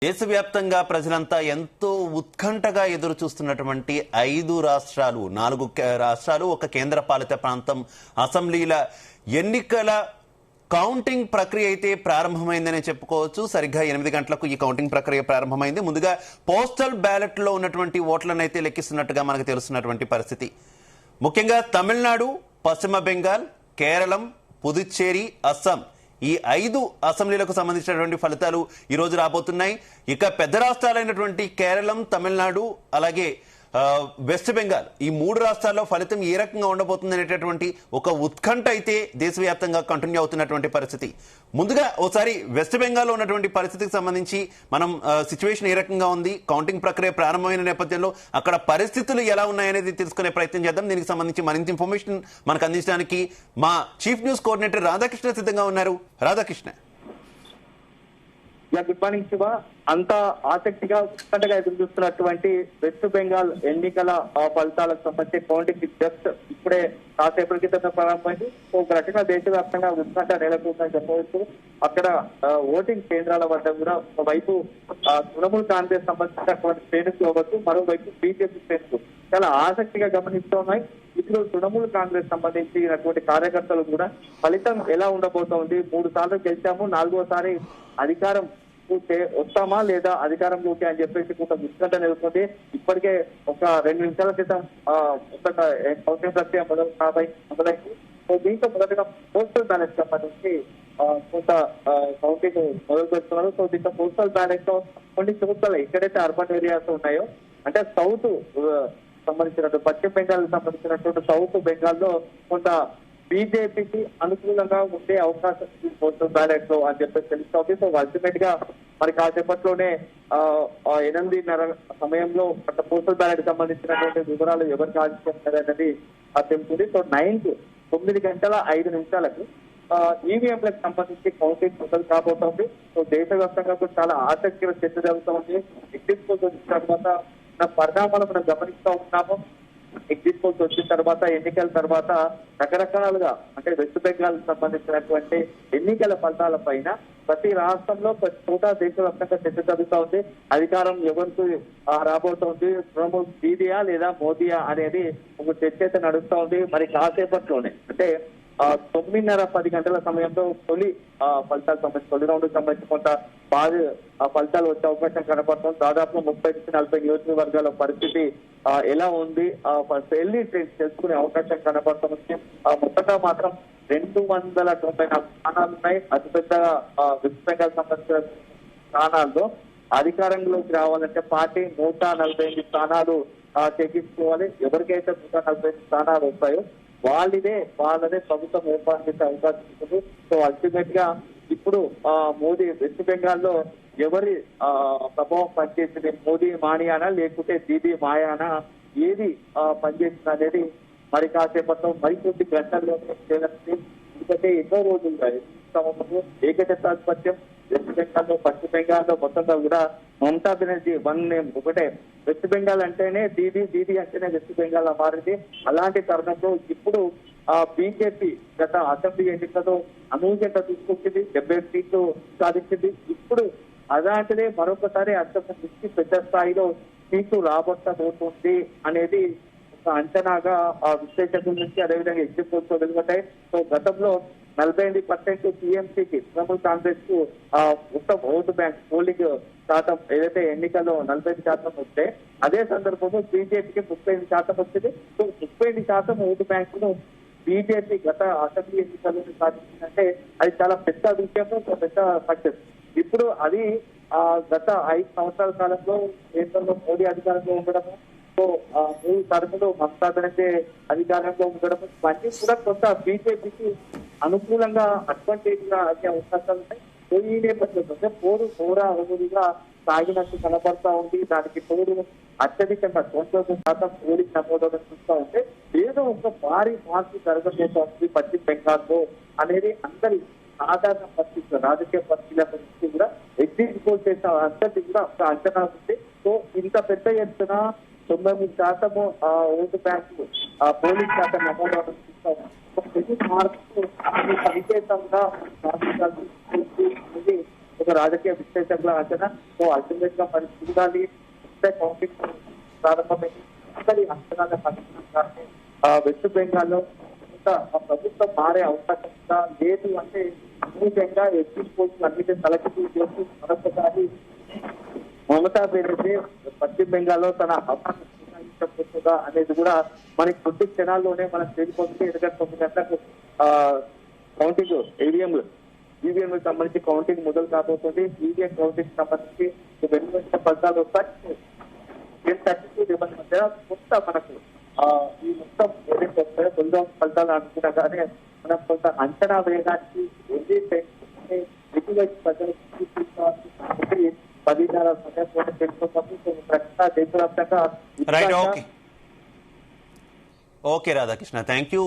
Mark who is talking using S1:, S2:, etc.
S1: దేశవ్యాప్తంగా ప్రజలంతా ఎంతో ఉత్కంఠగా ఎదురు చూస్తున్నటువంటి 5 రాష్ట్రాలు 4 రాష్ట్రాలు ఒక కేంద్రపాలిత ప్రాంతం అసెంబ్లీల ఎన్నికల కౌంటింగ్ ప్రక్రియ అయితే ప్రారంభమైందని చెప్పుకోవచ్చు. సరిగ్గా 8 గంటలకు ఈ కౌంటింగ్ ప్రక్రియ ప్రారంభమైంది. ముందుగా పోస్టల్ బ్యాలెట్ లో ఉన్నటువంటి ఓట్లను అయితే లెక్కిస్తున్నట్టుగా మనకు తెలుస్తున్నటువంటి పరిస్థితి. ముఖ్యంగా తమిళనాడు, పశ్చిమ బెంగాల్, కేరళం, పుదుచ్చేరి, అస్సాం ఈ 5 అసెంబ్లీలకు సంబంధించినటువంటి ఫలితాలు ఈ రోజు రాబోతున్నాయి. ఇక పెద్ద రాష్ట్రాలైనటువంటి కేరళం, తమిళనాడు అలాగే వెస్ట్ బెంగాల్ ఈ 3 రాష్ట్రాల్లో ఫలితం ఏ రకంగా ఉండబోతుంది అనేటటువంటి ఒక ఉత్కంఠ అయితే దేశవ్యాప్తంగా కంటిన్యూ అవుతున్నటువంటి పరిస్థితి. ముందుగా ఒకసారి వెస్ట్ బెంగాల్లో ఉన్నటువంటి పరిస్థితికి సంబంధించి మనం సిచ్యువేషన్ ఏ రకంగా ఉంది, కౌంటింగ్ ప్రక్రియ ప్రారంభమైన నేపథ్యంలో అక్కడ పరిస్థితులు ఎలా ఉన్నాయనేది తెలుసుకునే ప్రయత్నం చేద్దాం. దీనికి సంబంధించి మరింత ఇన్ఫర్మేషన్ మనకు అందించడానికి మా చీఫ్ న్యూస్ కోఆర్డినేటర్ రాధాకృష్ణ సిద్ధంగా ఉన్నారు. Radhakrishna,
S2: good morning Shiva. అంతా ఆసక్తిగా ఉత్కంఠగా ఎదురు చూస్తున్నటువంటి వెస్ట్ బెంగాల్ ఎన్నికల ఫలితాలకు సంబంధించి కౌంటింగ్ జస్ట్ ఇప్పుడే కాసేపటి క్రితం ప్రారంభమైంది. ఒక రకంగా దేశవ్యాప్తంగా ఉత్కంఠ నెలకొందని చెప్పవచ్చు. అక్కడ ఓటింగ్ కేంద్రాల వద్ద కూడా ఒకవైపు తృణమూల్ కాంగ్రెస్ సంబంధించినటువంటి శ్రేణులు అవ్వచ్చు, మరోవైపు బీజేపీ శ్రేణులు చాలా ఆసక్తిగా గమనిస్తున్నాయి. ఇప్పుడు తృణమూల్ కాంగ్రెస్ సంబంధించినటువంటి కార్యకర్తలు కూడా ఫలితం ఎలా ఉండబోతోంది, 3 సార్లు గెలిచాము, 4వసారి అధికారం వస్తామా లేదా అధికారంలోకి అని చెప్పేసి కొంత ఉత్కంఠ నెలకొంది. ఇప్పటికే ఒక 2 నిమిషాల క్రితం కౌంటింగ్ ప్రక్రియ మొదలైంది. దీంతో మొదటగా పోస్టల్ బ్యాలెట్ సంబంధించి కొంత కౌంటింగ్ మొదలు పెడుతున్నారు. సో దీంతో పోస్టల్ బ్యాలెట్ లో కొన్ని చోట్ల ఎక్కడైతే అర్బన్ ఏరియాస్ ఉన్నాయో, అంటే సౌత్ సంబంధించినటువంటి పశ్చిమ బెంగాల్ సంబంధించినటువంటి సౌత్ బెంగాల్లో కొంత బీజేపీకి అనుకూలంగా ఉండే అవకాశం పోస్టల్ బ్యాలెట్ లో అని చెప్పేసి తెలుస్తోంది. సో అల్టిమేట్ గా మరి కాసేపట్లోనే 8:30 సమయంలో పోస్టల్ బ్యాలెట్ సంబంధించినటువంటి వివరాలు ఎవరికి ఆశిస్తున్నది తెలుస్తుంది. సో 9 గంటల 5 నిమిషాలకు ఈవీఎంలకు సంబంధించి కౌంటింగ్ మొదలు కాబోతోంది. సో దేశవ్యాప్తంగా కూడా చాలా ఆసక్తిగా చర్చ జరుగుతోంది. ఎగ్జిట్ పోల్స్ వచ్చిన తర్వాత పరిణామాలు మనం గమనిస్తూ ఉన్నాము. ఎగ్జిట్ పోల్స్ వచ్చిన తర్వాత ఎన్నికల తర్వాత రకరకాలుగా అంటే వెస్ట్ బెంగాల్ సంబంధించినటువంటి ఎన్నికల ఫలితాల పైన ప్రతి రాష్ట్రంలో ప్రతి చోట దేశవ్యాప్తంగా చర్చ జరుగుతూ ఉంది. అధికారం ఎవరికి రాబోతోంది, తృణమూల్ దీదియా లేదా మోదీయా అనేది ఒక చర్చ అయితే నడుస్తూ ఉంది. మరి కాసేపట్లోనే అంటే 9:30-10 గంటల సమయంలో తొలి ఫలితాలకు సంబంధించి తొలి రౌండ్ సంబంధించి కొంత బాగా ఫలితాలు వచ్చే అవకాశం కనపడుతుంది. దాదాపు 30-40 నియోజకవర్గాల పరిస్థితి ఎలా ఉంది ఎల్ఈ ట్రెండ్స్ తెలుసుకునే అవకాశం కనపడుతుంది. మొత్తంగా మాత్రం 294 స్థానాలు ఉన్నాయి. అతిపెద్ద వెస్ట్ బెంగాల్ సంబంధించిన స్థానాల్లో అధికారంలోకి రావాలంటే పార్టీ 148 స్థానాలు చేయించుకోవాలి. ఎవరికైతే 148 స్థానాలు వస్తాయో వాళ్ళదే ప్రభుత్వం ఏర్పాటు చేసే అవకాశం ఉంటుంది. సో అల్టిమేట్ గా ఇప్పుడు మోదీ వెస్ట్ బెంగాల్లో ఎవరి ప్రభావం పనిచేసింది, మోదీ మానియానా లేకుంటే దీదీ మాయానా, ఏది పనిచేసింది అనేది మరి కాసేపట్లో మరికొద్ది గంటల్లో తేలుతుంది. ఎందుకంటే ఎన్నో రోజులుగా ఏకఛత్రాధిపత్యం వెస్ట్ బెంగాల్లో పశ్చిమ బెంగాల్లో మొత్తంగా కూడా మమతా బెనర్జీ వన్ నేమ్ ఒకటే. వెస్ట్ బెంగాల్ అంటేనే దీదీ అంటేనే వెస్ట్ బెంగాల్ మారింది. అలాంటి తరుణంలో ఇప్పుడు బీజేపీ గత అసెంబ్లీ ఎన్నికల్లో అనూహ్యంత తీసుకొచ్చింది, 70 సీట్లు సాధించింది. ఇప్పుడు అలాంటిదే మరొకసారి అసెంబ్లీ పెద్ద స్థాయిలో సీట్లు రాబట్టబోతుంది అనేది ఒక అంచనాగా విశ్లేషకుల నుంచి అదేవిధంగా ఎగ్జిట్ పోల్స్ వెలువడ్డాయి. సో గతంలో 48% టీఎంసీకి తృణమూల్ కాంగ్రెస్ కు మొత్తం ఓటు బ్యాంక్ పోలింగ్ శాతం ఏదైతే ఎన్నికల్లో 45% వస్తే, అదే సందర్భంలో బీజేపీకి 35% వచ్చింది. సో 35% ఓటు బ్యాంకును బీజేపీ గత అసెంబ్లీ ఎన్నికల్లో సాధించిందంటే అది చాలా పెద్ద విషయం, పెద్ద సక్సెస్. ఇప్పుడు అది గత 5 సంవత్సరాల కాలంలో కేంద్రంలో మోదీ అధికారంలో ఉండడము, సో 3 టర్ములు మమతా బెనర్జీ అధికారంలో ఉండడము, ఇవన్నీ కూడా కొంత బీజేపీకి అనుకూలంగా అడ్వాంటేజ్ గా అనే అవకాశాలు ఉన్నాయి. సో ఈ నేపథ్యంలో హోరాహోరీగా సాగినట్టు కనపడతా ఉంది. దానికి తోడు అత్యధికంగా 99% పోలింగ్ నమోదవడం చూస్తూ ఉంటే ఏదో ఒక భారీ మార్పు జరగబోతోంది పశ్చిమ బెంగాల్లో అనేది అందరి సాధారణ పరిస్థితులు, రాజకీయ పరిస్థితుల నుంచి కూడా ఎగ్జిట్ పోల్ చేసిన అంతటి కూడా ఒక అంచనా ఉంది. సో ఇంత పెద్ద ఎత్తున 93% ఓటు బ్యాంకు పోలింగ్ శాతం నమోదవడం చూస్తూ ఉంది. ప్రతి మార్పు సంకేతంగా ఒక రాజకీయ విశ్లేషకుల అంచనా. సో అల్టిమేట్ గా మరి చూడాలి కౌంటింగ్ ప్రారంభమైంది. అసలు అంచనాల పరిస్థితి వెస్ట్ బెంగాల్లో ఇంకా ప్రభుత్వం మారే అవకాశం ఉందా లేదు అంటే ముఖ్యంగా ఎగ్జిట్ పోల్స్ అన్నిటిని తలకిందులు చేస్తూ మరొకసారి మమతా బెనర్జీ పశ్చిమ బెంగాల్లో తన అవకాశం కొనసాగించబోతుందా అనేది కూడా మనకి కొద్ది క్షణాల్లోనే మనకు తెలిసిపోతుంది. ఎందుకంటే 9 గంటలకు కౌంటింగ్ ఈవీఎం సంబంధించి కౌంటింగ్ మొదలు కాబోతుంది. ఈవీఎం కౌంటింగ్ సంబంధించి వెలువడిన ఫలితాలు వస్తాయి. 10:30 మధ్య కొంత మనకు ఈ మొత్తం ఏదైతే వస్తాయో తొలి ఫలితాలు అనుకున్నగానే మనం కొంత అంచనా వేయడానికి ఎటువంటి ప్రజలు 10:30 సమయం తెలుసుకున్నప్పుడు ప్రకటన దేశవ్యాప్తంగా
S1: ఓకే రాధాకృష్ణ, థ్యాంక్ యూ.